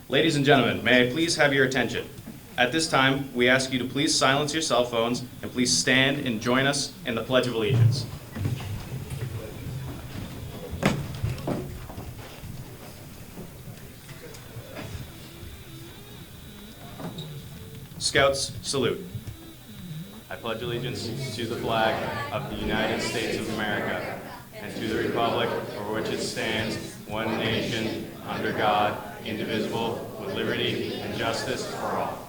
Ladies and gentlemen, may I please have your attention? At this time, we ask you to please silence your cell phones and please stand and join us in the Pledge of Allegiance. Scouts, salute. I pledge allegiance to the flag of the United States of America and to the republic for which it stands, one nation, under God, indivisible, with liberty and justice for all.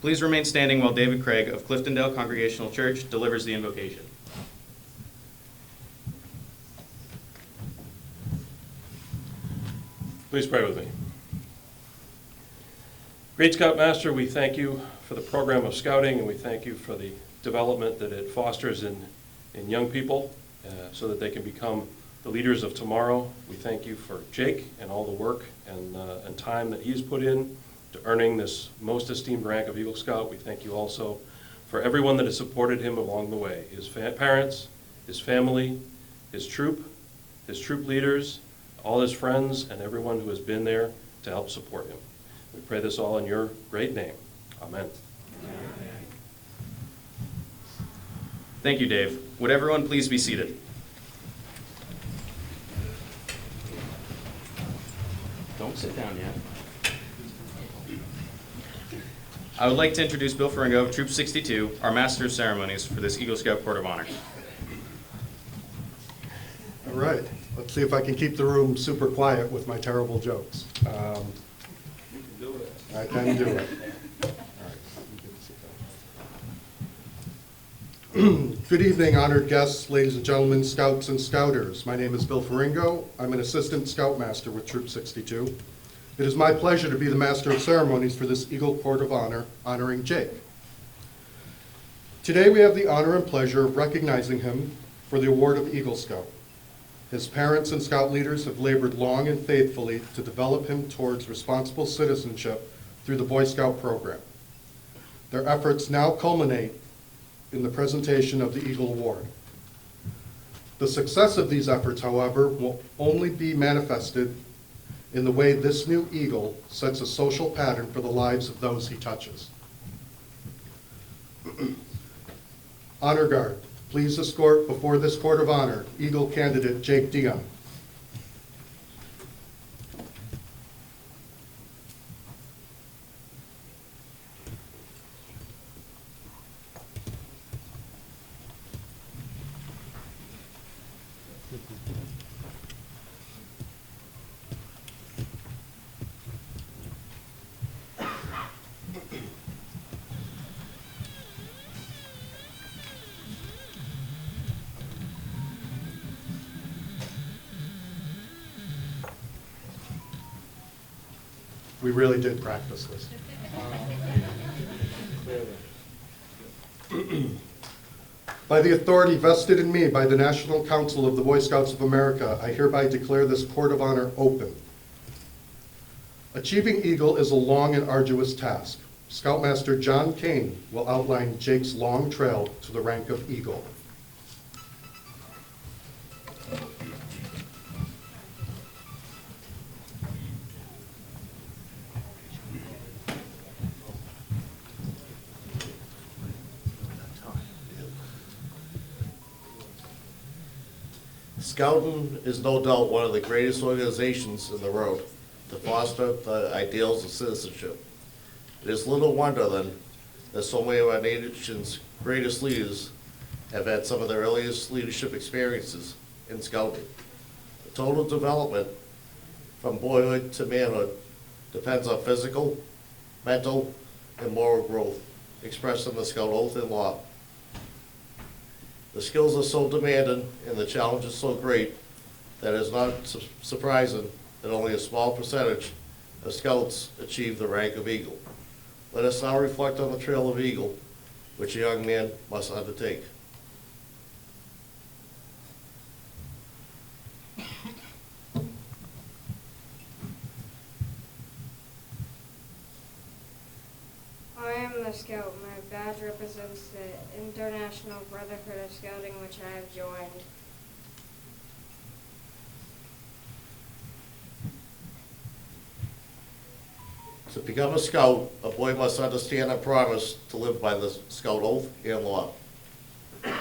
Please remain standing while David Craig of Cliftondale Congregational Church delivers the invocation. Please pray with me. Great Scoutmaster, we thank you for the program of scouting, and we thank you for the development that it fosters in young people so that they can become the leaders of tomorrow. We thank you for Jake and all the work and time that he's put in to earning this most esteemed rank of Eagle Scout. We thank you also for everyone that has supported him along the way, his parents, his family, his troop leaders, all his friends, and everyone who has been there to help support him. We pray this all in your great name. Amen. Amen. Thank you, Dave. Would everyone please be seated? Don't sit down yet. I would like to introduce Bill Faringo of Troop 62, our Master of Ceremonies for this Eagle Scout Court of Honor. All right. Let's see if I can keep the room super quiet with my terrible jokes. You can do it. I can do it. All right. Good evening, honored guests, ladies and gentlemen, scouts and scouters. My name is Bill Faringo. I'm an assistant scoutmaster with Troop 62. It is my pleasure to be the Master of Ceremonies for this Eagle Court of Honor, honoring Jake. Today we have the honor and pleasure of recognizing him for the award of Eagle Scout. His parents and scout leaders have labored long and faithfully to develop him towards responsible citizenship through the Boy Scout program. Their efforts now culminate in the presentation of the Eagle Award. The success of these efforts, however, will only be manifested in the way this new Eagle sets a social pattern for the lives of those he touches. Honor Guard. Please escort before this court of honor Eagle candidate Jake Dion. We really did practice this. By the authority vested in me by the National Council of the Boy Scouts of America, I hereby declare this Court of Honor open. Achieving Eagle is a long and arduous task. Scoutmaster John Kane will outline Jake's long trail to the rank of Eagle. Scouting is no doubt one of the greatest organizations in the world to foster the ideals of citizenship. It is little wonder then that so many of our nation's greatest leaders have had some of their earliest leadership experiences in scouting. The total development from boyhood to manhood depends on physical, mental, and moral growth expressed in the Scout Oath and Law. The skills are so demanding and the challenge is so great that it is not surprising that only a small percentage of scouts achieve the rank of Eagle. Let us now reflect on the trail of Eagle, which a young man must undertake. I am the Scout. My badge represents the International Brotherhood of Scouting, which I have joined. To become a scout, a boy must understand and promise to live by the scout oath and law. I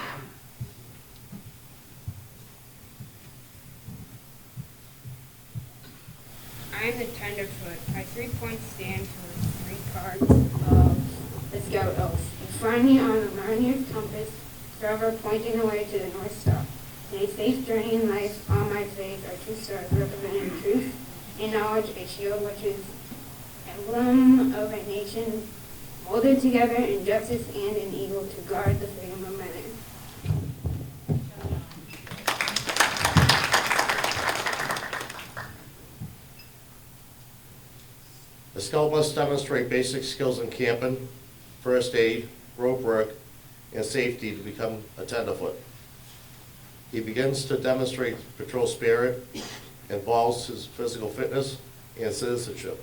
am the tenderfoot. My 3 points stand for 3 parts of the Scout Oath. You find me on the Mountaineer's compass, forever pointing the way to the North Star. In a safe journey in life, on my face are 2 stars representing truth and knowledge, a shield which is emblem of a nation molded together in justice, and an eagle to guard the freedom of men. The scout must demonstrate basic skills in camping, first aid, rope work, and safety to become a tenderfoot. He begins to demonstrate patrol spirit, involves his physical fitness and citizenship.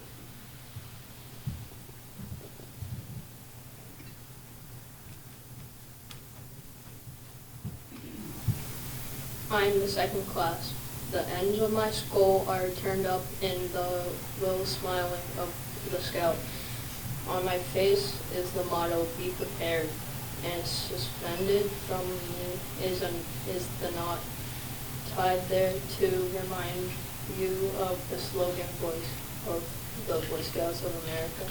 I am the second class. The ends of my skull are turned up in the little smiling of the scout. On my face is the motto, "Be prepared," and suspended from me is the knot tied there to remind you of the slogan voice of the Boy Scouts of America.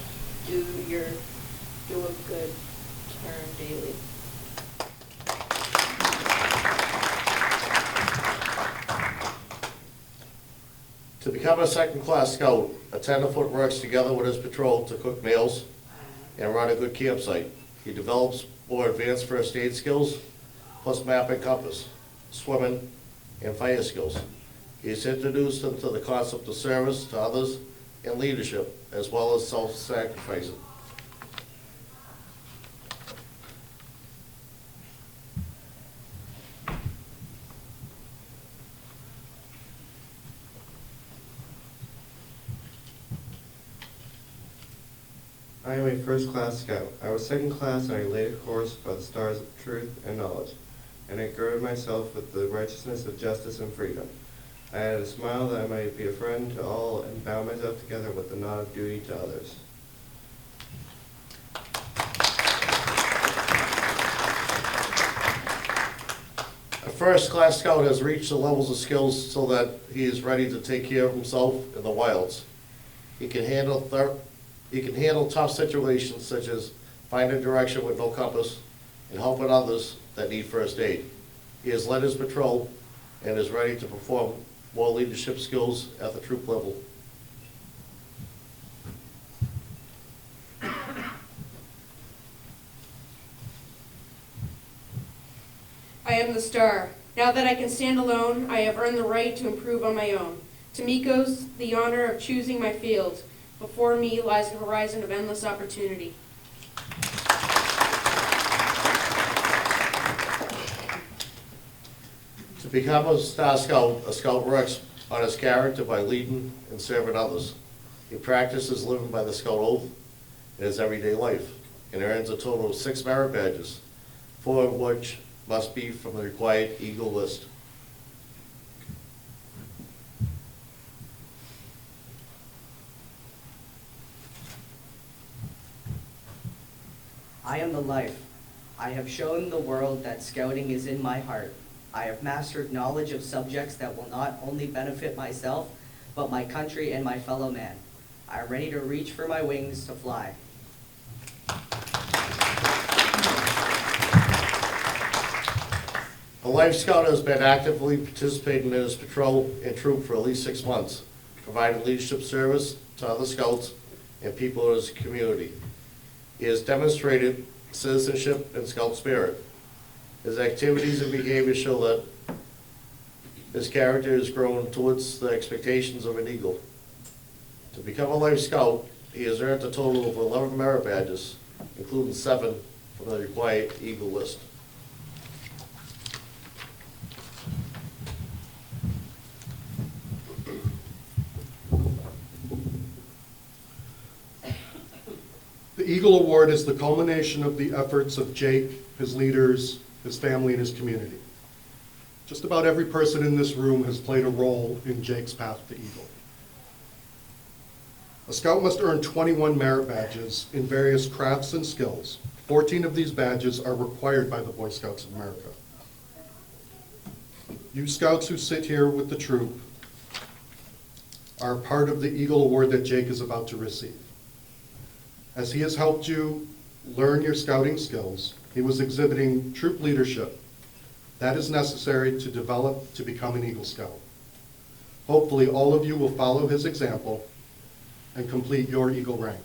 Do a good turn daily. To become a second-class scout, a tenderfoot works together with his patrol to cook meals and run a good campsite. He develops more advanced first aid skills, plus map and compass, swimming, and fire skills. He is introduced into the concept of service to others and leadership, as well as self-sacrificing. I am a first-class scout. I was second class, and I laid a course by the stars of truth and knowledge, and I girded myself with the righteousness of justice and freedom. I had a smile that I might be a friend to all, and bound myself together with the knot of duty to others. A first-class scout has reached the levels of skills so that he is ready to take care of himself in the wilds. He can handle tough situations such as finding direction with no compass and helping others that need first aid. He has led his patrol and is ready to perform more leadership skills at the troop level. I am the star. Now that I can stand alone, I have earned the right to improve on my own. To me goes the honor of choosing my field. Before me lies a horizon of endless opportunity. To become a star scout, a scout works on his character by leading and serving others. He practices living by the scout oath in his everyday life and earns a total of 6 merit badges, 4 of which must be from the required Eagle list. I am the life. I have shown the world that scouting is in my heart. I have mastered knowledge of subjects that will not only benefit myself, but my country and my fellow man. I am ready to reach for my wings to fly. A life scout has been actively participating in his patrol and troop for at least 6 months, providing leadership service to other scouts and people in his community. He has demonstrated citizenship and scout spirit. His activities and behavior show that his character has grown towards the expectations of an eagle. To become a life scout, he has earned a total of 11 merit badges, including 7 from the required Eagle list. The Eagle Award is the culmination of the efforts of Jake, his leaders, his family, and his community. Just about every person in this room has played a role in Jake's path to Eagle. A scout must earn 21 merit badges in various crafts and skills. 14 of these badges are required by the Boy Scouts of America. You scouts who sit here with the troop are part of the Eagle Award that Jake is about to receive. As he has helped you learn your scouting skills, he was exhibiting troop leadership that is necessary to develop to become an Eagle Scout. Hopefully, all of you will follow his example and complete your Eagle rank.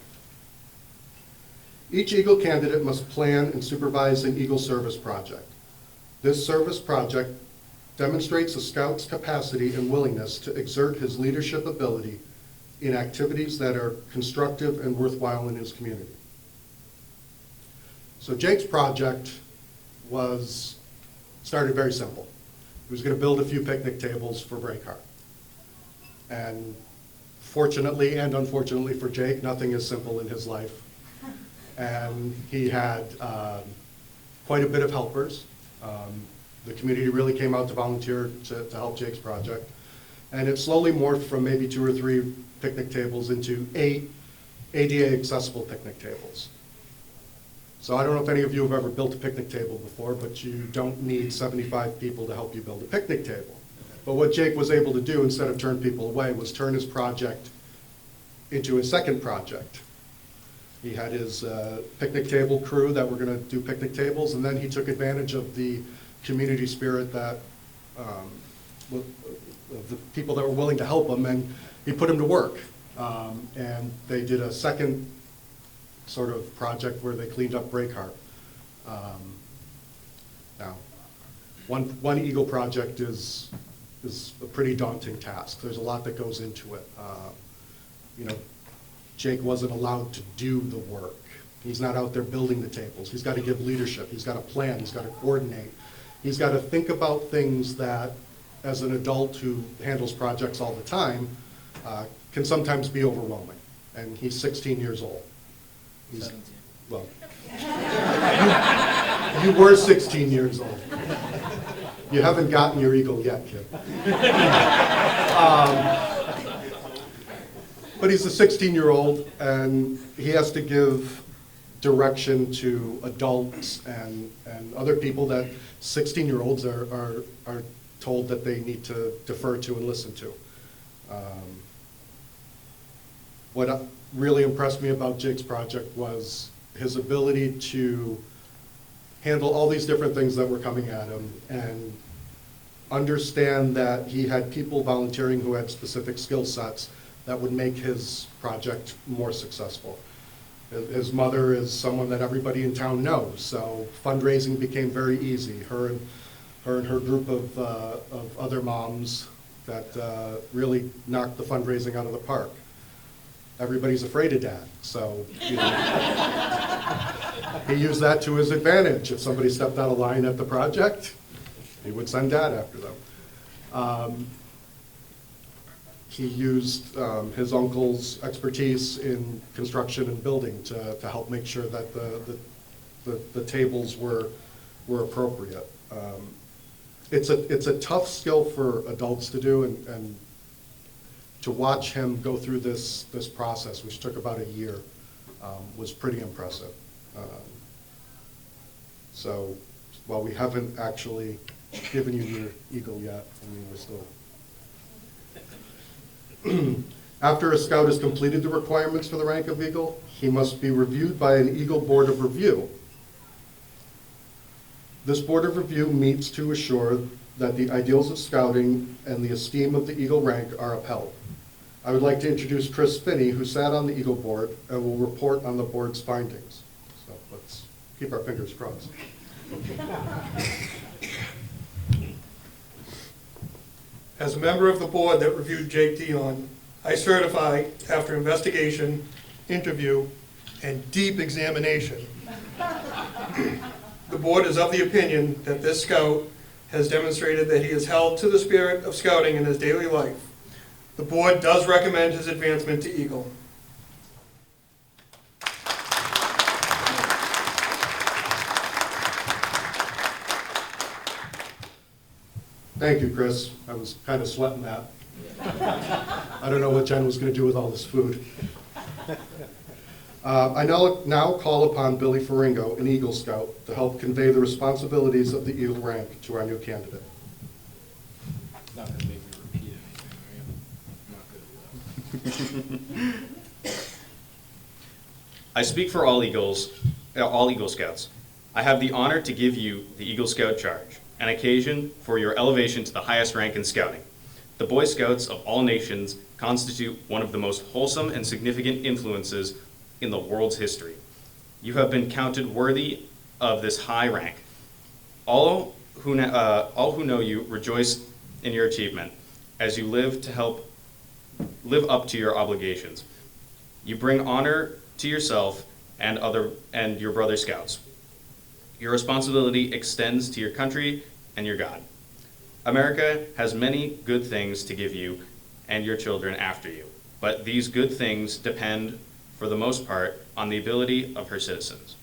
Each Eagle candidate must plan and supervise an Eagle service project. This service project demonstrates a Scout's capacity and willingness to exert his leadership ability in activities that are constructive and worthwhile in his community. So Jake's project started very simple. He was going to build a few picnic tables for Breakheart. And fortunately and unfortunately for Jake, nothing is simple in his life. And he had quite a bit of helpers. The community really came out to volunteer to help Jake's project. And it slowly morphed from maybe 2 or 3 picnic tables into 8 ADA accessible picnic tables. So I don't know if any of you have ever built a picnic table before, but you don't need 75 people to help you build a picnic table. But what Jake was able to do, instead of turn people away, was turn his project into a second project. He had his picnic table crew that were going to do picnic tables, and then he took advantage of the community spirit that of the people that were willing to help him, and he put them to work. And they did a second sort of project where they cleaned up Breakheart. Now, one Eagle project is a pretty daunting task. There's a lot that goes into it. You know, Jake wasn't allowed to do the work. He's not out there building the tables. He's got to give leadership. He's got to plan. He's got to coordinate. He's got to think about things that, as an adult who handles projects all the time, can sometimes be overwhelming. And he's 16 years old. He's, 17. Well, you were 16 years old. You haven't gotten your Eagle yet, kid. But he's a 16-year-old, and he has to give direction to adults and other people that 16-year-olds are told that they need to defer to and listen to. What really impressed me about Jake's project was his ability to handle all these different things that were coming at him and understand that he had people volunteering who had specific skill sets that would make his project more successful. His mother is someone that everybody in town knows, so fundraising became very easy. Her and her group of other moms that really knocked the fundraising out of the park. Everybody's afraid of Dad, so you know, he used that to his advantage. If somebody stepped out of line at the project, he would send Dad after them. He used his uncle's expertise in construction and building to help make sure that the tables were appropriate. It's a tough skill for adults to do, and to watch him go through this process, which took about a year, was pretty impressive. So while we haven't actually given you your Eagle yet, I mean, we're still. After a scout has completed the requirements for the rank of Eagle, he must be reviewed by an Eagle Board of Review. This Board of Review meets to assure that the ideals of scouting and the esteem of the Eagle rank are upheld. I would like to introduce Chris Finney, who sat on the Eagle Board and will report on the board's findings. So let's keep our fingers crossed. As a member of the board that reviewed Jake Dion, I certify, after investigation, interview, and deep examination, the board is of the opinion that this scout has demonstrated that he is held to the spirit of scouting in his daily life. The board does recommend his advancement to Eagle. Thank you, Chris. I was kind of sweating that. I don't know what Jen was going to do with all this food. I now call upon Billy Faringo, an Eagle Scout, to help convey the responsibilities of the Eagle rank to our new candidate. Not gonna make me repeat anything, are you? Not good at that. I speak for all Eagle Scouts. I have the honor to give you the Eagle Scout charge, an occasion for your elevation to the highest rank in scouting. The Boy Scouts of all nations constitute one of the most wholesome and significant influences in the world's history. You have been counted worthy of this high rank. All who know you rejoice in your achievement as you live up to your obligations. You bring honor to yourself and your brother Scouts. Your responsibility extends to your country and your God. America has many good things to give you and your children after you, but these good things depend, for the most part, on the ability of her citizens.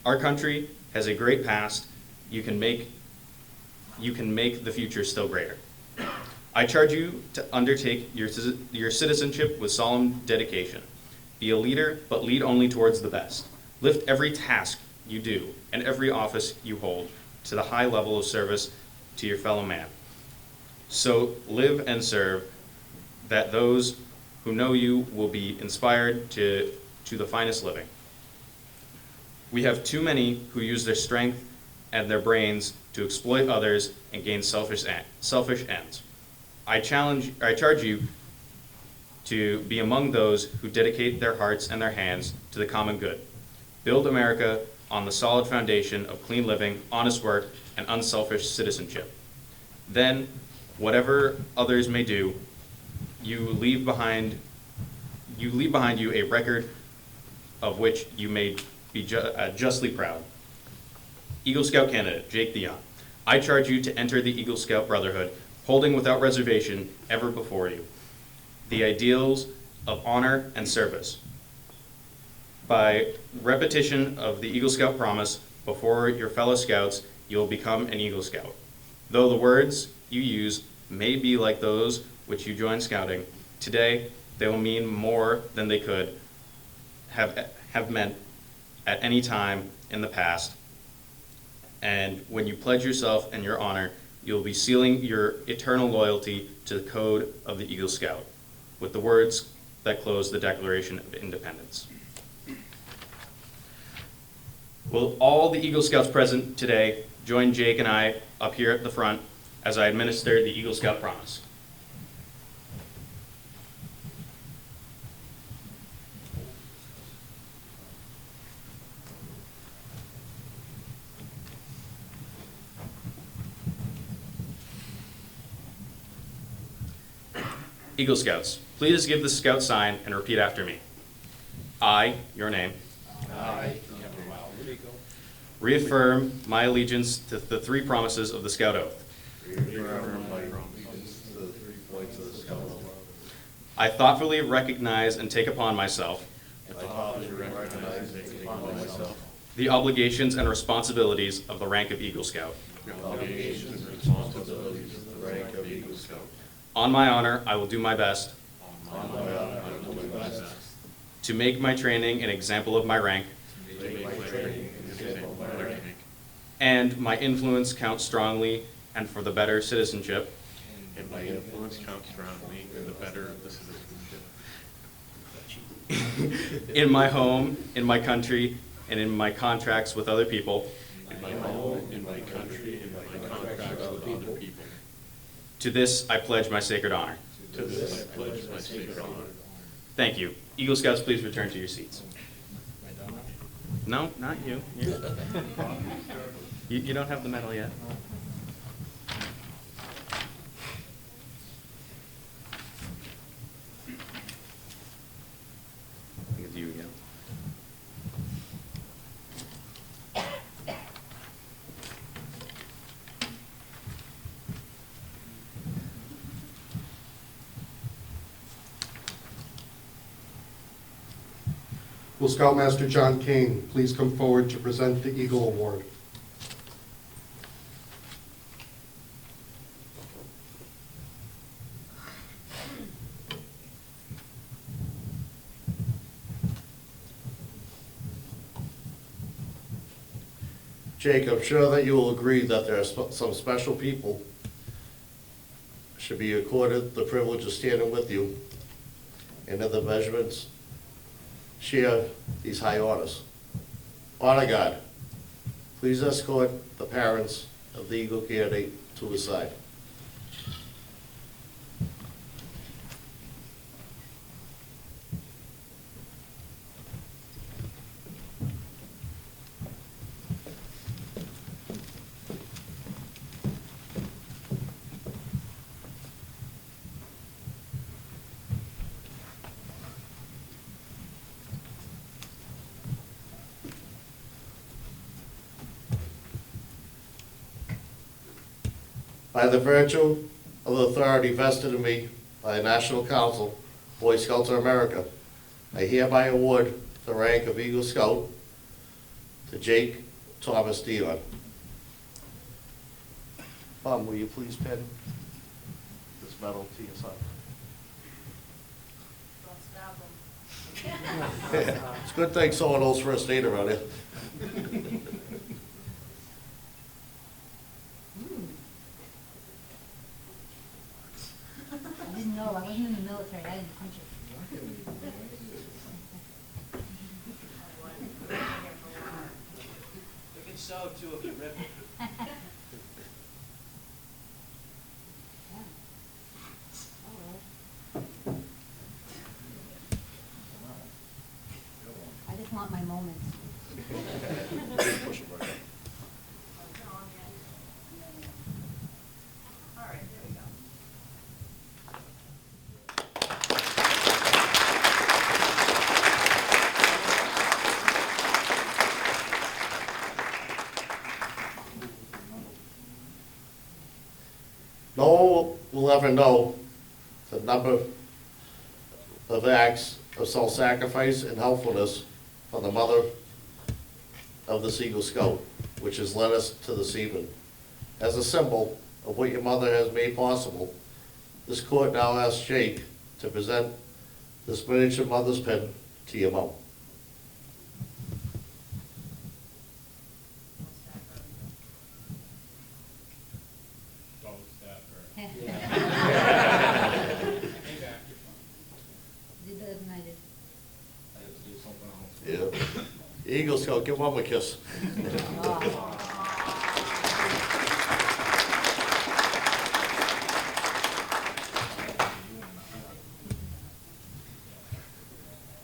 Our country has a great past. You can make the future still greater. I charge you to undertake your citizenship with solemn dedication. Be a leader, but lead only towards the best. Lift every task you do and every office you hold to the high level of service to your fellow man. So live and serve, that those who know you will be inspired to the finest living. We have too many who use their strength and their brains to exploit others and gain selfish ends. I charge you to be among those who dedicate their hearts and their hands to the common good. Build America on the solid foundation of clean living, honest work, and unselfish citizenship. Then, whatever others may do, you leave behind you a record of which you may be justly proud. Eagle Scout candidate, Jake Dion. I charge you to enter the Eagle Scout Brotherhood, holding without reservation ever before you the ideals of honor and service. By repetition of the Eagle Scout promise before your fellow Scouts, you will become an Eagle Scout. Though the words you use may be like those which you join scouting, today they will mean more than they could have meant at any time in the past. And when you pledge yourself and your honor, you'll be sealing your eternal loyalty to the code of the Eagle Scout with the words that close the Declaration of Independence. Will all the Eagle Scouts present today join Jake and I up here at the front as I administer the Eagle Scout promise? Eagle Scouts, please give the Scout sign and repeat after me. I, your name. I, Reaffirm my allegiance to the three promises of the Scout Oath. I thoughtfully recognize and take upon myself the obligations and responsibilities of the rank of Eagle Scout. On my honor, I will do my best to make my training an example of my rank and my influence count strongly and for the better citizenship. And my influence counts strongly in the better of the citizenship. In my home, in my country, and in my contracts with other people. In my home, in my country, in my contracts with other people. To this, I pledge my sacred honor. To this, I pledge my sacred honor. Thank you. Eagle Scouts, please return to your seats. No, not you. You don't have the medal yet. I think it's you again. Will Scoutmaster John Kane please come forward to present the Eagle Award? Jake, I'm sure that you will agree that there are some special people should be accorded the privilege of standing with you and in the measurements share these high honors. Honor guard, please escort the parents of the Eagle candidate to his side. By the virtue of the authority vested in me by the National Council, Boy Scouts of America, I hereby award the rank of Eagle Scout to Jake Thomas Dion. Mom, will you please pin this medal to your son? It's a good thing someone knows first aid around here. I didn't know. I wasn't in the military. I didn't punch it. You can sew too if you rip it. I just want my moments. No one will ever know the number of acts of self-sacrifice and helpfulness from the mother of the Eagle Scout, which has led us to this evening. As a symbol of what your mother has made possible, this court now asks Jake to present this miniature mother's pin to your mom. Don't stab her. Did better than I did. I have to do something else. Yeah. Eagle Scout, give mom a kiss.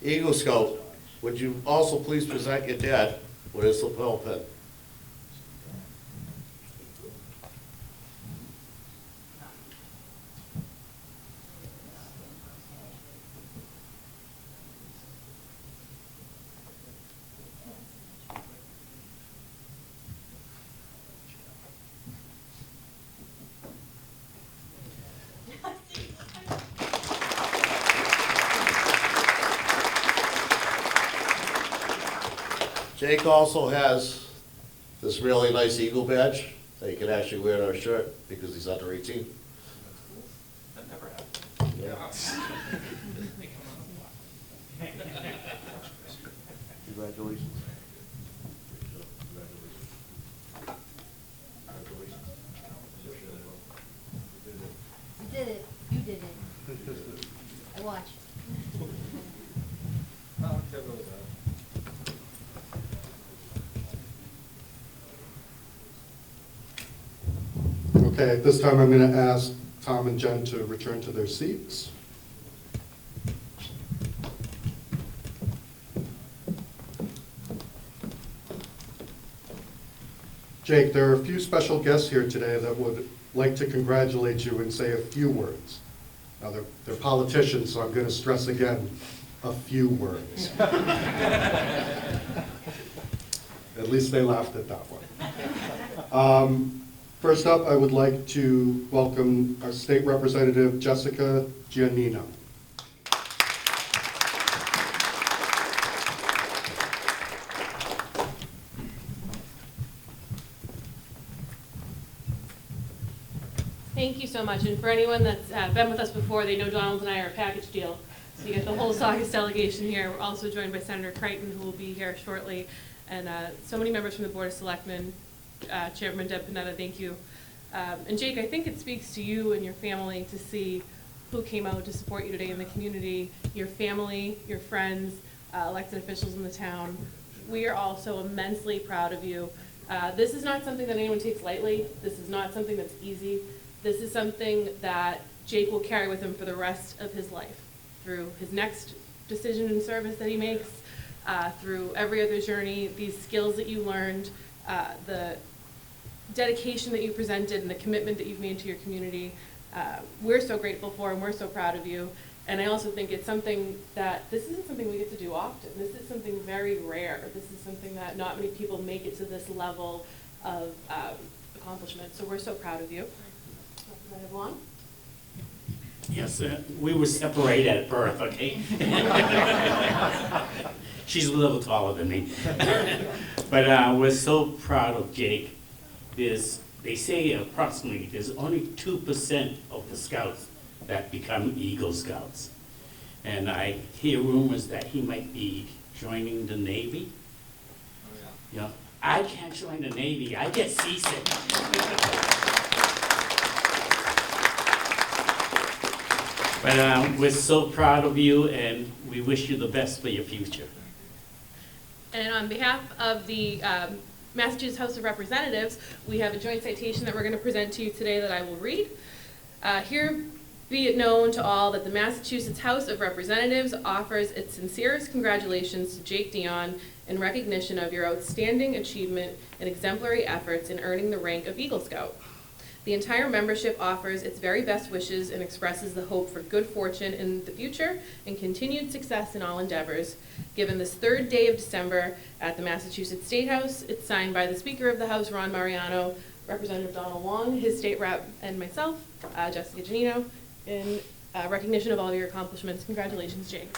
Eagle Scout, would you also please present your dad with his lapel pin? Jake also has this really nice Eagle badge that you can actually wear on our shirt because he's under 18. That never happened. Congratulations. You did it. You did it. I watched. Okay, at this time, I'm going to ask Tom and Jen to return to their seats. Jake, there are a few special guests here today that would like to congratulate you and say a few words. Now, they're politicians, so I'm going to stress again, a few words. At least they laughed at that one. First up, I would like to welcome our State Representative Jessica Giannino. Thank you so much. And for anyone that's been with us before, they know Donald and I are a package deal. So you get the whole Saugus delegation here. We're also joined by Senator Crichton, who will be here shortly, and so many members from the Board of Selectmen, Chairman Deb Panetta, thank you. And Jake, I think it speaks to you and your family to see who came out to support you today in the community, your family, your friends, elected officials in the town. We are all so immensely proud of you. This is not something that anyone takes lightly. This is not something that's easy. This is something that Jake will carry with him for the rest of his life, through his next decision in service that he makes, through every other journey, these skills that you learned, the dedication that you presented and the commitment that you've made to your community. We're so grateful for, and we're so proud of you. And I also think it's something that, this isn't something we get to do often. This is something very rare. This is something that not many people make it to this level of accomplishment. So we're so proud of you. Representative Long? Yes, we were separated at birth, okay? She's a little taller than me. But we're so proud of Jake. They say approximately there's only 2% of the Scouts that become Eagle Scouts. And I hear rumors that he might be joining the Navy. Yeah, I can't join the Navy. I get seasick. But we're so proud of you, and we wish you the best for your future. And on behalf of the Massachusetts House of Representatives, we have a joint citation that we're going to present to you today that I will read. Here be it known to all that the Massachusetts House of Representatives offers its sincerest congratulations to Jake Dion in recognition of your outstanding achievement and exemplary efforts in earning the rank of Eagle Scout. The entire membership offers its very best wishes and expresses the hope for good fortune in the future and continued success in all endeavors. Given this third day of December at the Massachusetts State House, it's signed by the Speaker of the House, Ron Mariano, Representative Donald Wong, his state rep, and myself, Jessica Janino, in recognition of all of your accomplishments. Congratulations, Jake.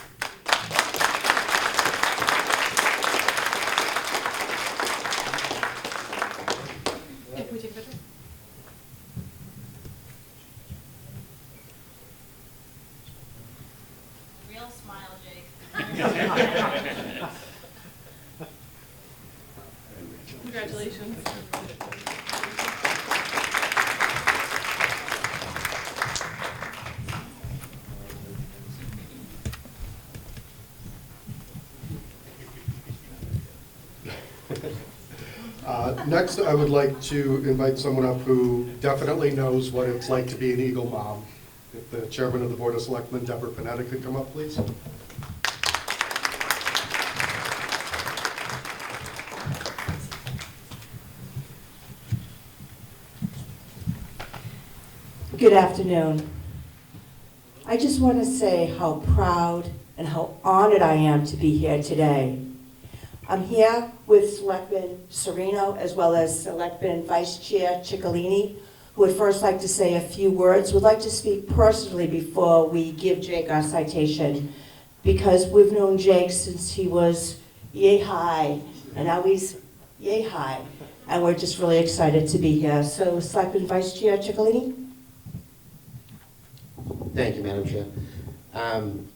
Can we take a picture? Real smile, Jake. Congratulations. Next, I would like to invite someone up who definitely knows what it's like to be an Eagle mom. If the Chairman of the Board of Selectmen, Deborah Panetta, could come up, please. Good afternoon. I just want to say how proud and how honored I am to be here today. I'm here with Selectman Serino as well as Selectman Vice Chair Ciccolini, who would first like to say a few words. Would like to speak personally before we give Jake our citation, because we've known Jake since he was yay high, and now he's yay high, and we're just really excited to be here. So Selectman Vice Chair Ciccolini. Thank you, Madam Chair.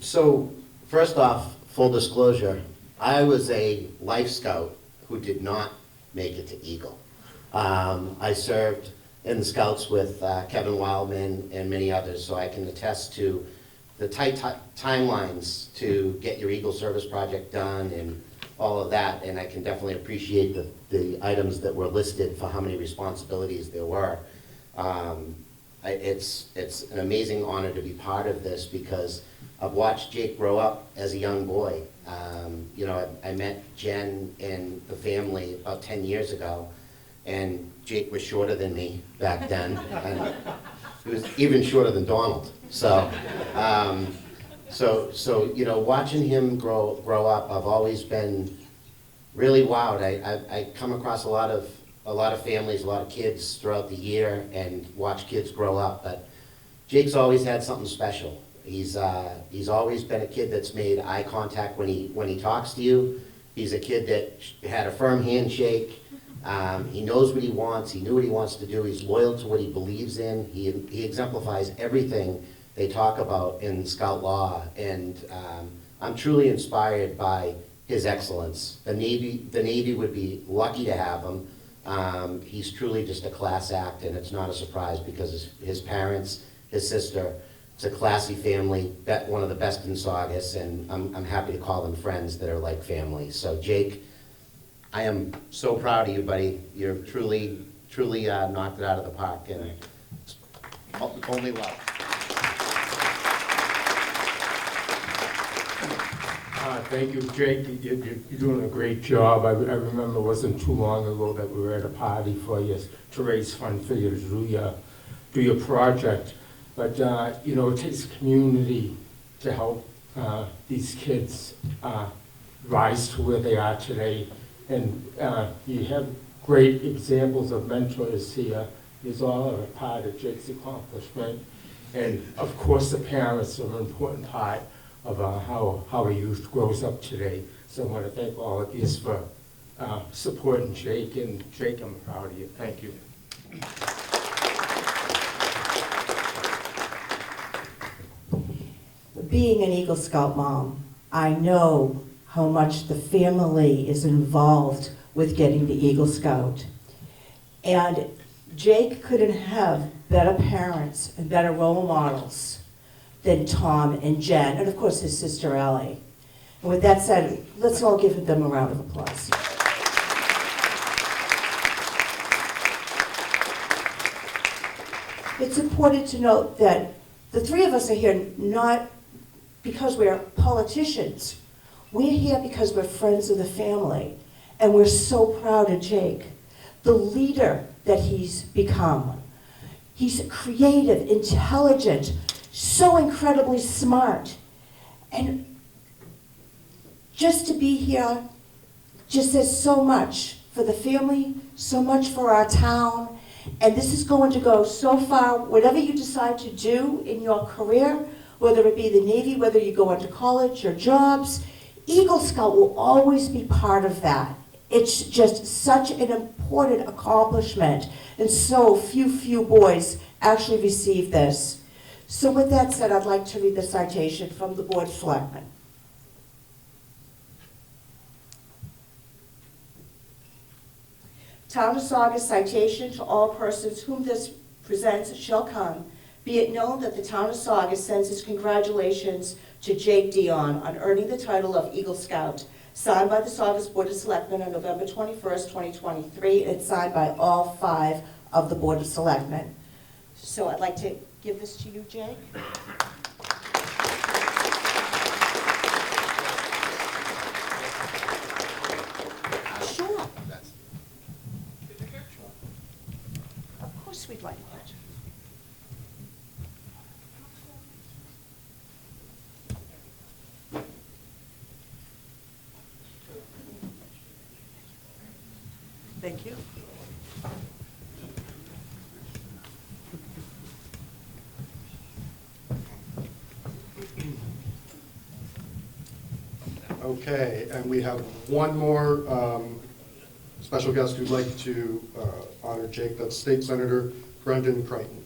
So first off, full disclosure, I was a Life Scout who did not make it to Eagle. I served in the Scouts with Kevin Wildman and many others, so I can attest to the tight timelines to get your Eagle Service Project done and all of that, and I can definitely appreciate the items that were listed for how many responsibilities there were. It's an amazing honor to be part of this because I've watched Jake grow up as a young boy. You know, I met Jen and the family about 10 years ago, and Jake was shorter than me back then, and he was even shorter than Donald. So, you know, watching him grow up, I've always been really wowed. I come across a lot of families, a lot of kids throughout the year, and watch kids grow up. But Jake's always had something special. He's always been a kid that's made eye contact when he talks to you. He's a kid that had a firm handshake. He knows what he wants. He knew what he wants to do. He's loyal to what he believes in. He exemplifies everything they talk about in Scout law, and I'm truly inspired by his excellence. The Navy would be lucky to have him. He's truly just a class act, and it's not a surprise because his parents, his sister, it's a classy family, one of the best in Saugus, and I'm happy to call them friends that are like family. So Jake, I am so proud of you, buddy. You're truly knocked it out of the park, and only love. Thank you, Jake. You're doing a great job. I remember it wasn't too long ago that we were at a party for you to raise funds for you to do your project. But, you know, it takes community to help these kids rise to where they are today. And you have great examples of mentors here. These all are a part of Jake's accomplishment. And, of course, the parents are an important part of how a youth grows up today. So I want to thank all of you for supporting Jake. And Jake, I'm proud of you. Thank you. Being an Eagle Scout mom, I know how much the family is involved with getting the Eagle Scout. And Jake couldn't have better parents and better role models than Tom and Jen, and of course his sister Ellie. And with that said, let's all give them a round of applause. It's important to note that the three of us are here not because we're politicians. We're here because we're friends of the family, and we're so proud of Jake, the leader that he's become. He's creative, intelligent, so incredibly smart. And just to be here just says so much for the family, so much for our town. And this is going to go so far, whatever you decide to do in your career, whether it be the Navy, whether you go into college or jobs, Eagle Scout will always be part of that. It's just such an important accomplishment. And so few boys actually receive this. So with that said, I'd like to read the citation from the Board of Selectmen. Town of Saugus citation to all persons whom this presents shall come. Be it known that the Town of Saugus sends its congratulations to Jake Dion on earning the title of Eagle Scout, signed by the Saugus Board of Selectmen on November 21st, 2023, and it's signed by all 5 of the Board of Selectmen. So I'd like to give this to you, Jake. Sure. Of course we'd like that. Thank you. Okay, and we have one more special guest who'd like to honor Jake. That's State Senator Brendan Crichton.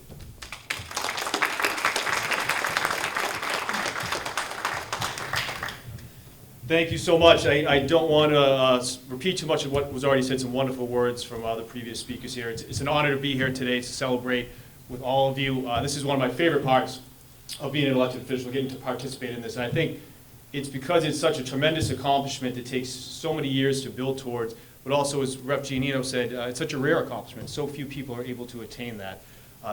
Thank you so much. I don't want to repeat too much of what was already said, some wonderful words from the previous speakers here. It's an honor to be here today to celebrate with all of you. This is one of my favorite parts of being an elected official, getting to participate in this. And I think it's because it's such a tremendous accomplishment that takes so many years to build towards, but also, as Rep. Giannino said, it's such a rare accomplishment. So few people are able to attain that.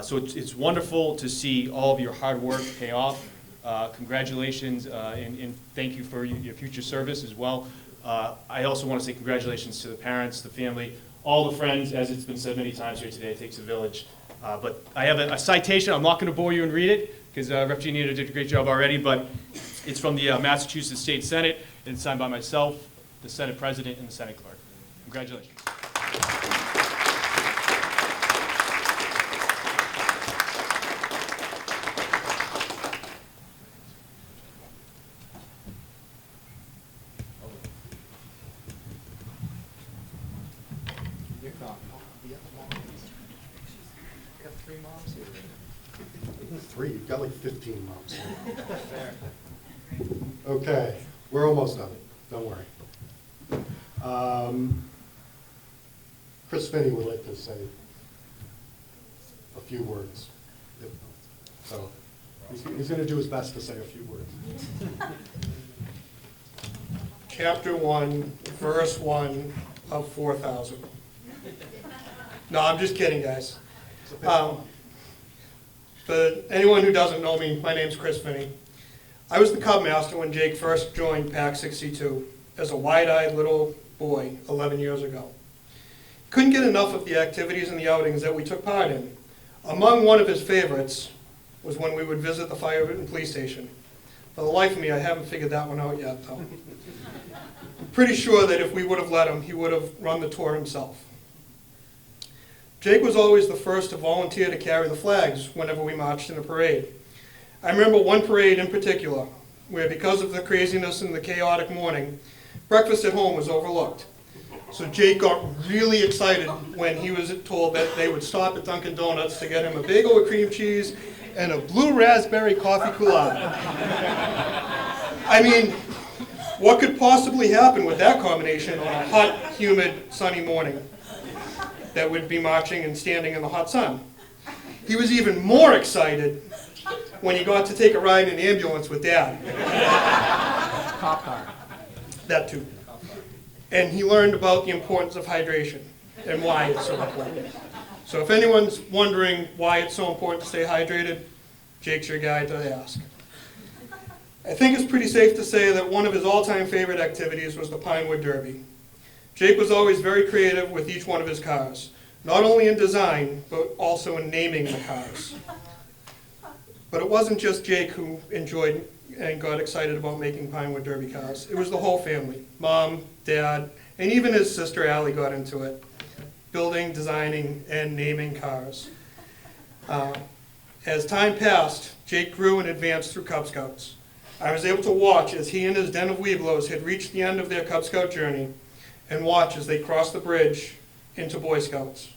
So it's wonderful to see all of your hard work pay off. Congratulations, and thank you for your future service as well. I also want to say congratulations to the parents, the family, all the friends. As it's been said many times here today, it takes a village. But I have a citation. I'm not going to bore you and read it, because Rep. Giannino did a great job already, but it's from the Massachusetts State Senate, and it's signed by myself, the Senate President, and the Senate Clerk. Congratulations. Three, you've got like 15 moms. Okay, we're almost done. Don't worry. Chris Finney would like to say a few words. So he's going to do his best to say a few words. Chapter 1, verse 1 of 4,000. No, I'm just kidding, guys. For anyone who doesn't know me, my name's Chris Finney. I was the Cub Master when Jake first joined PAC 62 as a wide-eyed little boy 11 years ago. Couldn't get enough of the activities and the outings that we took part in. Among one of his favorites was when we would visit the fire and police station. For the life of me, I haven't figured that one out yet, though. I'm pretty sure that if we would have let him, he would have run the tour himself. Jake was always the first to volunteer to carry the flags whenever we marched in a parade. I remember one parade in particular, where because of the craziness and the chaotic morning, breakfast at home was overlooked. So Jake got really excited when he was told that they would stop at Dunkin' Donuts to get him a bagel with cream cheese and a blue raspberry coffee coulant. I mean, what could possibly happen with that combination on a hot, humid, sunny morning that would be marching and standing in the hot sun? He was even more excited when he got to take a ride in the ambulance with Dad. Cop car. That too. And he learned about the importance of hydration and why it's so important. So if anyone's wondering why it's so important to stay hydrated, Jake's your guy to ask. I think it's pretty safe to say that one of his all-time favorite activities was the Pinewood Derby. Jake was always very creative with each one of his cars, not only in design, but also in naming the cars. But it wasn't just Jake who enjoyed and got excited about making Pinewood Derby cars. It was the whole family. Mom, Dad, and even his sister Allie got into it, building, designing, and naming cars. As time passed, Jake grew and advanced through Cub Scouts. I was able to watch as he and his den of Webelos had reached the end of their Cub Scout journey and watch as they crossed the bridge into Boy Scouts,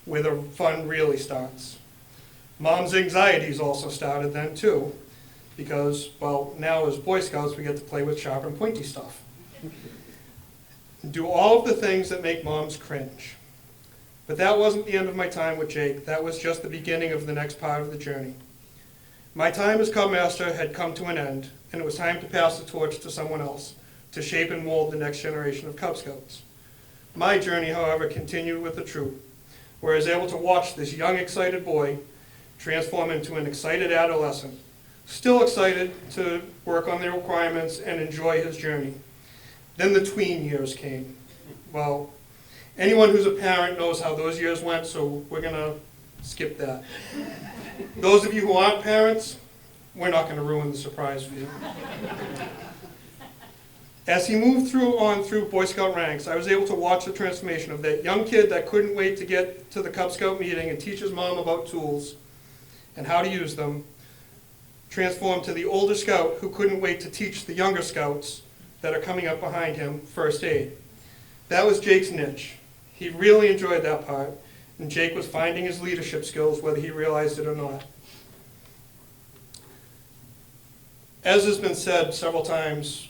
where the fun really starts. Mom's anxieties also started then too, because, well, now as Boy Scouts we get to play with sharp and pointy stuff. Do all of the things that make moms cringe. But that wasn't the end of my time with Jake. That was just the beginning of the next part of the journey. My time as Cub Master had come to an end, and it was time to pass the torch to someone else to shape and mold the next generation of Cub Scouts. My journey, however, continued with the troop, where I was able to watch this young, excited boy transform into an excited adolescent, still excited to work on the requirements and enjoy his journey. Then the tween years came. Well, anyone who's a parent knows how those years went, so we're going to skip that. Those of you who aren't parents, we're not going to ruin the surprise for you. As he moved on through Boy Scout ranks, I was able to watch the transformation of that young kid that couldn't wait to get to the Cub Scout meeting and teach his mom about tools and how to use them, transformed to the older scout who couldn't wait to teach the younger scouts that are coming up behind him first aid. That was Jake's niche. He really enjoyed that part, and Jake was finding his leadership skills whether he realized it or not. As has been said several times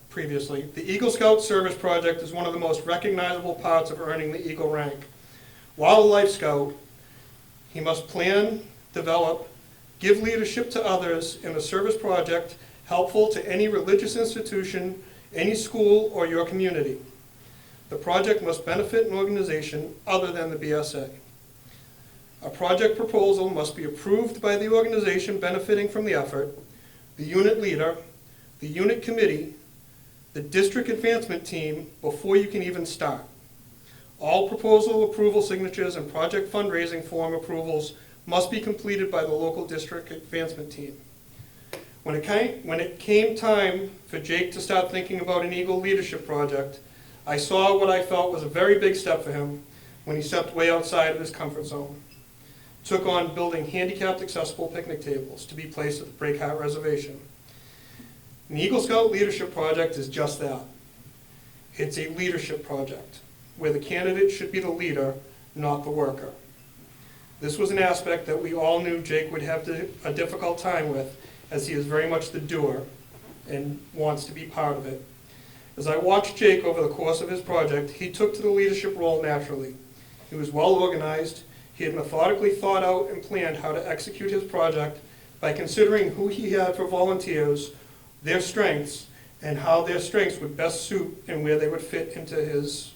previously, the Eagle Scout Service Project is one of the most recognizable parts of earning the Eagle rank. While a Life Scout, he must plan, develop, give leadership to others in a service project helpful to any religious institution, any school, or your community. The project must benefit an organization other than the BSA. A project proposal must be approved by the organization benefiting from the effort, the unit leader, the unit committee, the district advancement team before you can even start. All proposal approval signatures and project fundraising form approvals must be completed by the local district advancement team. When it came time for Jake to start thinking about an Eagle leadership project, I saw what I felt was a very big step for him when he stepped way outside of his comfort zone. Took on building handicapped accessible picnic tables to be placed at the Breakheart Reservation. An Eagle Scout leadership project is just that. It's a leadership project where the candidate should be the leader, not the worker. This was an aspect that we all knew Jake would have a difficult time with, as he is very much the doer and wants to be part of it. As I watched Jake over the course of his project, he took to the leadership role naturally. He was well organized. He had methodically thought out and planned how to execute his project by considering who he had for volunteers, their strengths, and how their strengths would best suit and where they would fit into his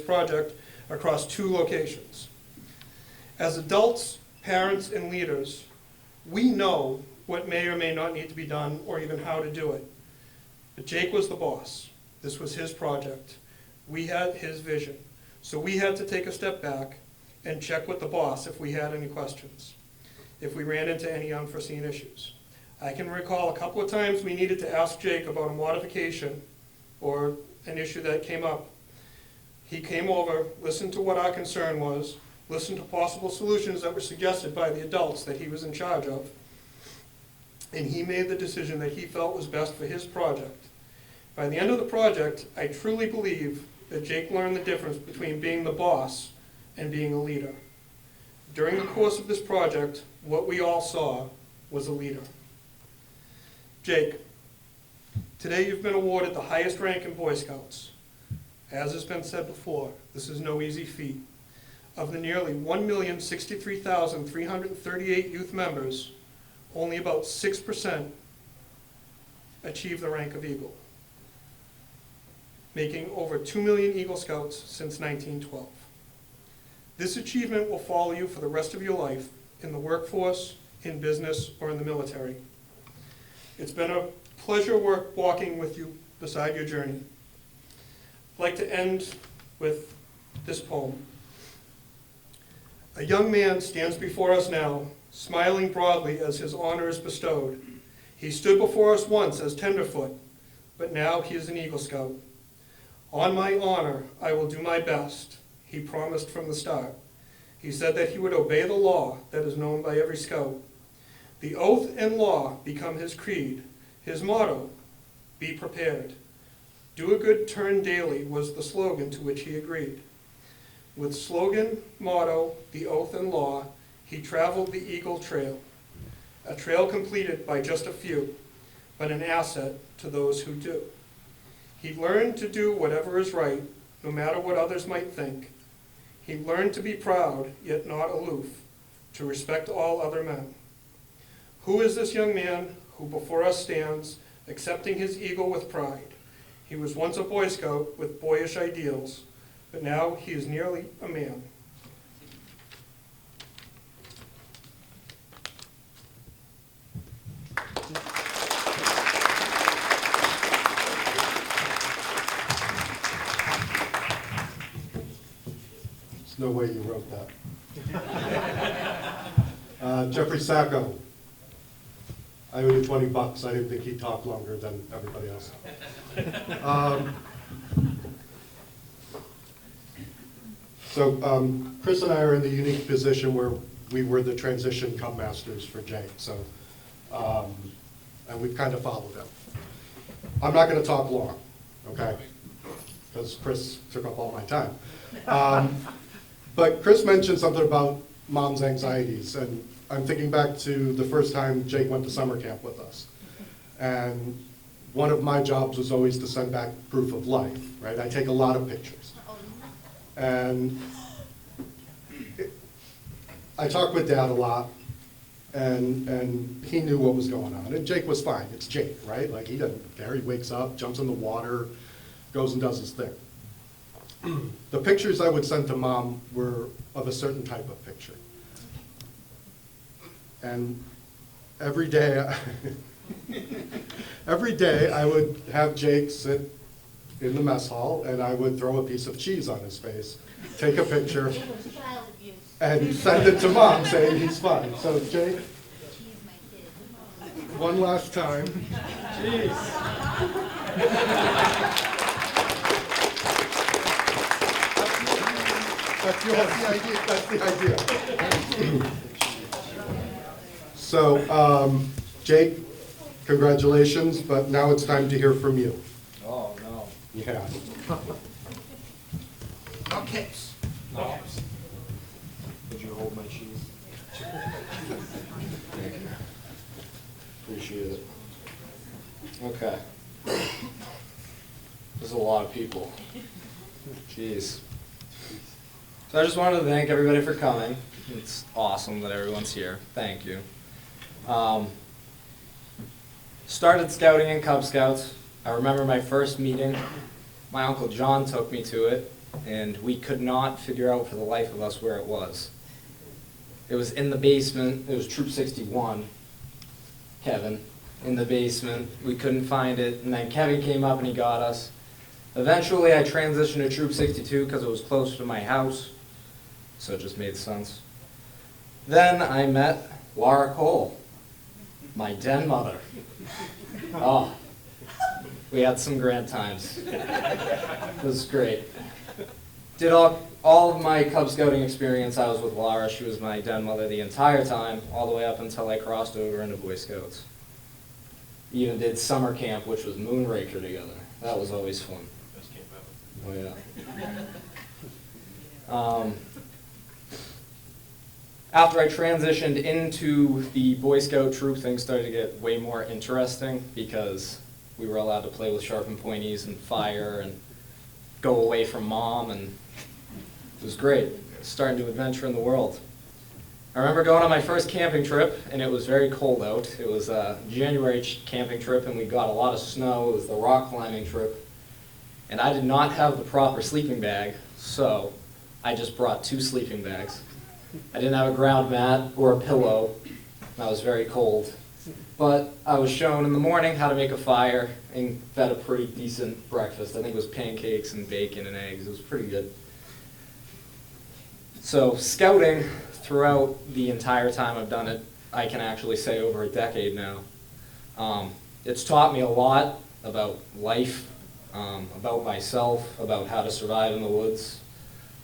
project across 2 locations. As adults, parents, and leaders, we know what may or may not need to be done or even how to do it. But Jake was the boss. This was his project. We had his vision. So we had to take a step back and check with the boss if we had any questions, if we ran into any unforeseen issues. I can recall a couple of times we needed to ask Jake about a modification or an issue that came up. He came over, listened to what our concern was, listened to possible solutions that were suggested by the adults that he was in charge of, and he made the decision that he felt was best for his project. By the end of the project, I truly believe that Jake learned the difference between being the boss and being a leader. During the course of this project, what we all saw was a leader. Jake, today you've been awarded the highest rank in Boy Scouts. As has been said before, this is no easy feat. Of the nearly 1,063,338 youth members, only about 6% achieve the rank of Eagle, making over 2 million Eagle Scouts since 1912. This achievement will follow you for the rest of your life in the workforce, in business, or in the military. It's been a pleasure walking with you beside your journey. I'd like to end with this poem. A young man stands before us now, smiling broadly as his honor is bestowed. He stood before us once as Tenderfoot, but now he is an Eagle Scout. On my honor, I will do my best, he promised from the start. He said that he would obey the law that is known by every scout. The oath and law become his creed, his motto, be prepared. Do a good turn daily was the slogan to which he agreed. With slogan, motto, the oath and law, he traveled the Eagle Trail, a trail completed by just a few, but an asset to those who do. He learned to do whatever is right, no matter what others might think. He learned to be proud, yet not aloof, to respect all other men. Who is this young man who before us stands, accepting his eagle with pride? He was once a Boy Scout with boyish ideals, but now he is nearly a man. There's no way you wrote that. Jeffrey Sacco. I owe you $20. I didn't think he'd talk longer than everybody else. Chris and I are in the unique position where we were the transition Cub Masters for Jake. And we've kind of followed him. I'm not going to talk long, okay? Because Chris took up all my time. But Chris mentioned something about mom's anxieties, and I'm thinking back to the first time Jake went to summer camp with us. And one of my jobs was always to send back proof of life, right? I take a lot of pictures. And I talked with Dad a lot, and he knew what was going on. And Jake was fine. It's Jake, right? Like, he doesn't care. He wakes up, jumps in the water, goes and does his thing. The pictures I would send to Mom were of a certain type of picture. And every day I would have Jake sit in the mess hall, and I would throw a piece of cheese on his face, take a picture, and send it to Mom saying he's fine. So Jake, one last time. That's the idea. So, Jake, congratulations, but now it's time to hear from you. Oh, no. Yeah. Okay. No. Would you hold my cheese? Thank you. Appreciate it. Okay. There's a lot of people. Jeez. So I just wanted to thank everybody for coming. It's awesome that everyone's here. Thank you. Started scouting in Cub Scouts. I remember my first meeting. My Uncle John took me to it, and we could not figure out for the life of us where it was. It was in the basement. It was Troop 61, Kevin, in the basement. We couldn't find it, and then Kevin came up and he got us. Eventually, I transitioned to Troop 62 because it was closer to my house, so it just made sense. Then I met Laura Cole, my den mother. Oh, we had some grand times. It was great. Did all of my Cub Scouting experience, I was with Laura. She was my den mother the entire time, all the way up until I crossed over into Boy Scouts. Even did summer camp, which was Moonraker together. That was always fun. Best camp ever. Oh yeah. After I transitioned into the Boy Scout troop, things started to get way more interesting because we were allowed to play with sharp and pointies and fire and go away from mom, and it was great. Starting to adventure in the world. I remember going on my first camping trip, and it was very cold out. It was a January camping trip, and we got a lot of snow. It was the rock climbing trip, and I did not have the proper sleeping bag, so I just brought 2 sleeping bags. I didn't have a ground mat or a pillow, and I was very cold. But I was shown in the morning how to make a fire and fed a pretty decent breakfast. I think it was pancakes and bacon and eggs. It was pretty good. So scouting, throughout the entire time I've done it, I can actually say over a decade now. It's taught me a lot about life, about myself, about how to survive in the woods,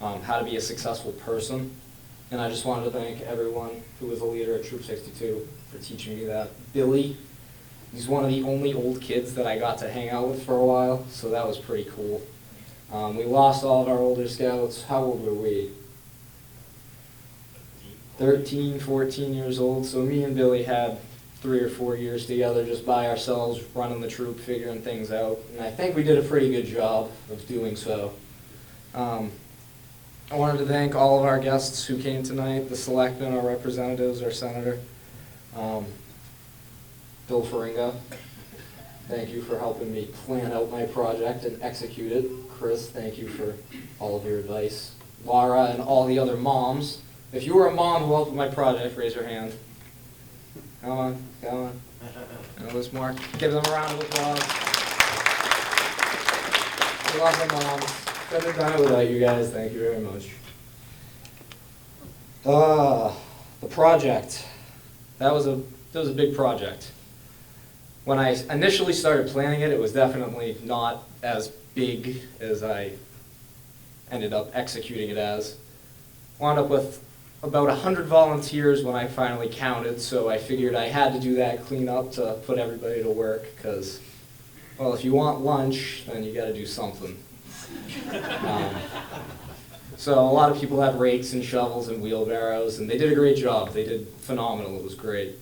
how to be a successful person. And I just wanted to thank everyone who was a leader at Troop 62 for teaching me that. Billy, he's one of the only old kids that I got to hang out with for a while, so that was pretty cool. We lost all of our older scouts. How old were we? 13, 14 years old. So me and Billy had 3 or 4 years together just by ourselves, running the troop, figuring things out. And I think we did a pretty good job of doing so. I wanted to thank all of our guests who came tonight, the selectmen, our representatives, our senator, Bill Faringa. Thank you for helping me plan out my project and execute it. Chris, thank you for all of your advice. Laura and all the other moms. If you were a mom who helped with my project, raise your hand. Come on, come on. I know there's more. Give them a round of applause. I love my moms. Couldn't have done it without you guys. Thank you very much. The project. That was a big project. When I initially started planning it, it was definitely not as big as I ended up executing it as. Wound up with about 100 volunteers when I finally counted, so I figured I had to do that cleanup to put everybody to work, because, well, if you want lunch, then you got to do something. So a lot of people had rakes and shovels and wheelbarrows, and they did a great job. They did phenomenal. It was great.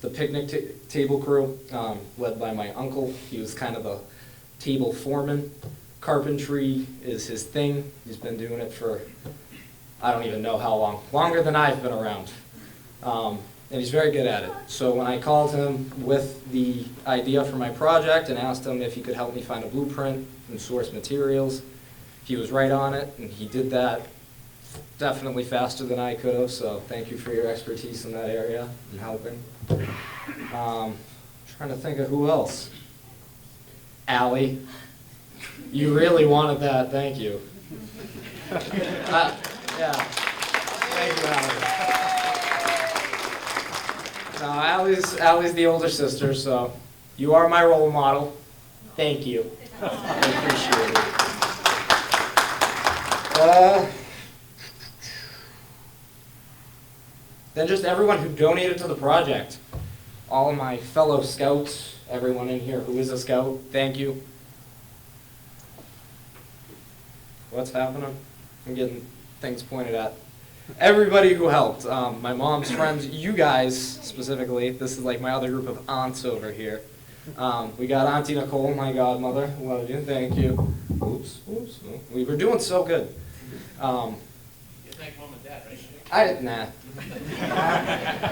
The picnic table crew, led by my uncle, he was kind of the table foreman. Carpentry is his thing. He's been doing it for, I don't even know how long, longer than I've been around. And he's very good at it. So when I called him with the idea for my project and asked him if he could help me find a blueprint and source materials, he was right on it, and he did that definitely faster than I could have, so thank you for your expertise in that area and helping. Trying to think of who else. Allie, you really wanted that, thank you. Yeah, thank you, Allie. Allie's the older sister, so you are my role model. Thank you. I appreciate it. Then just everyone who donated to the project. All of my fellow scouts, everyone in here who is a scout, thank you. What's happening? I'm getting things pointed at. Everybody who helped, my mom's friends, you guys specifically, this is like my other group of aunts over here. We got Auntie Nicole, my godmother, love you, thank you. Oops, oops, we were doing so good. thank mom and dad, right? Nah.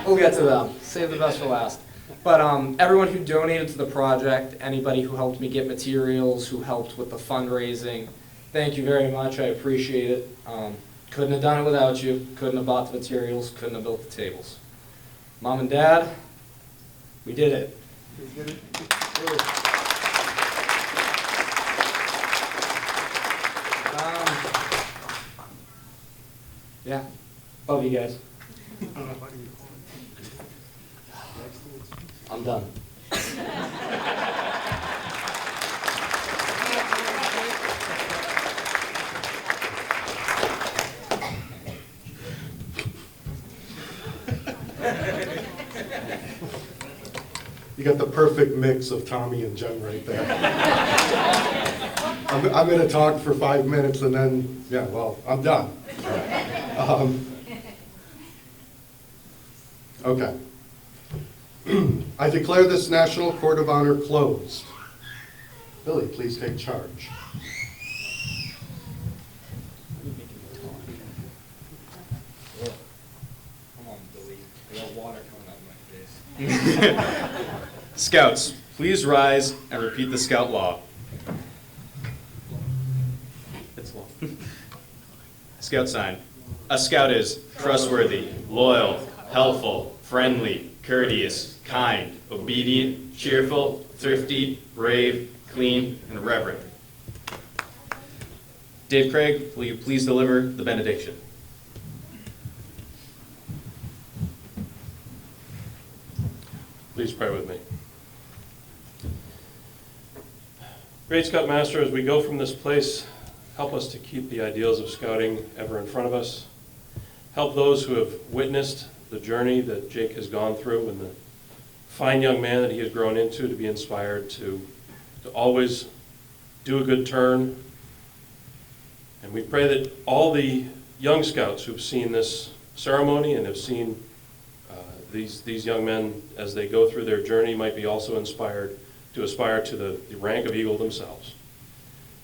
We'll get to them. Save the best for last. But everyone who donated to the project, anybody who helped me get materials, who helped with the fundraising, thank you very much. I appreciate it. Couldn't have done it without you. Couldn't have bought the materials. Couldn't have built the tables. Mom and Dad, we did it. We did it. Yeah. Love you guys. I'm done. You got the perfect mix of Tommy and Jen right there. I'm going to talk for 5 minutes and then, yeah, well, I'm done. Okay. I declare this National Court of Honor closed. Billy, please take charge. Come on, Billy. I got water coming out of my face. Scouts, please rise and repeat the Scout Law. It's long. Scout sign. A Scout is trustworthy, loyal, helpful, friendly, courteous, kind, obedient, cheerful, thrifty, brave, clean, and reverent. Dave Craig, will you please deliver the benediction? Please pray with me. Great Scoutmaster, as we go from this place, help us to keep the ideals of scouting ever in front of us. Help those who have witnessed the journey that Jake has gone through and the fine young man that he has grown into to be inspired to always do a good turn. And we pray that all the young scouts who've seen this ceremony and have seen these young men as they go through their journey might be also inspired to aspire to the rank of Eagle themselves.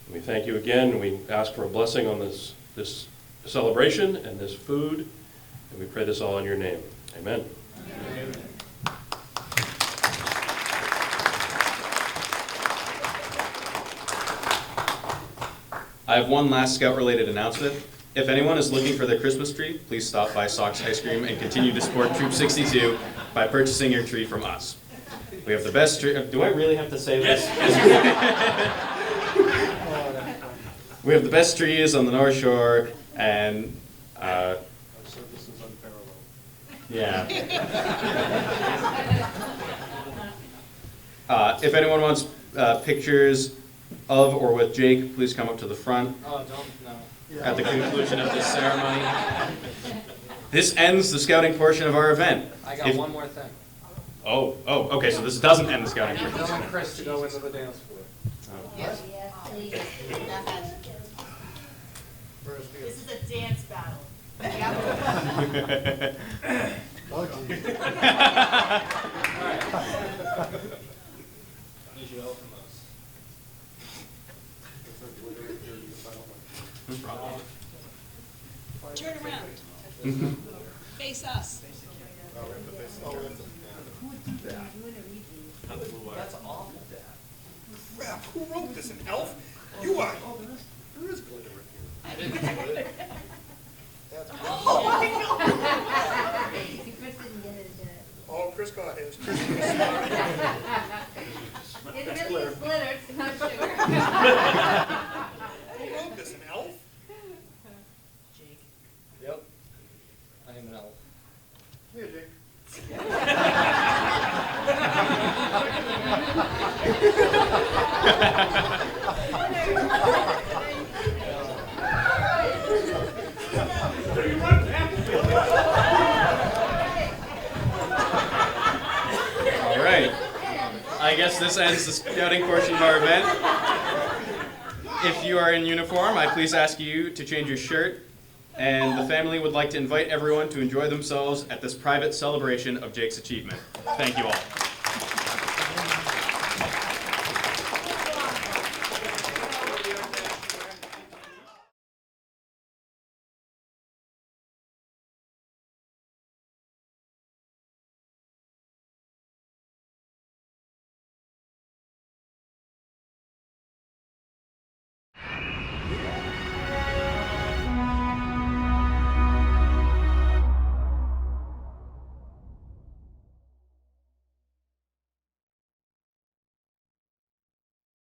And we thank you again, and we ask for a blessing on this celebration and this food, and we pray this all in your name. Amen. Amen. I have one last Scout-related announcement. If anyone is looking for their Christmas tree, please stop by Saugus Ice Cream and continue to support Troop 62 by purchasing your tree from us. We have the best tree. Do I really have to say this? We have the best trees on the North Shore, and Our service is unparalleled. yeah. If anyone wants pictures of or with Jake, please come up to the front. Oh, don't, no. At the conclusion of this ceremony. This ends the scouting portion of our event. I got one more thing. Okay, so this doesn't end the scouting portion. I want Chris to go into the dance floor. Yes, please. This is a dance battle. You should open those. Turn around. Face us. That's awful, Dad. Crap, who wrote this? An elf? You are. There is glitter in here. I didn't do it. That's Oh, I know. Chris didn't get it yet. Oh, Chris got his. It really is glitter, it's not sugar. Who wrote this? An elf? Jake. Yep. I am an elf. Here, Jake. All right. I guess this ends the scouting portion of our event. If you are in uniform, I please ask you to change your shirt. And the family would like to invite everyone to enjoy themselves at this private celebration of Jake's achievement. Thank you all.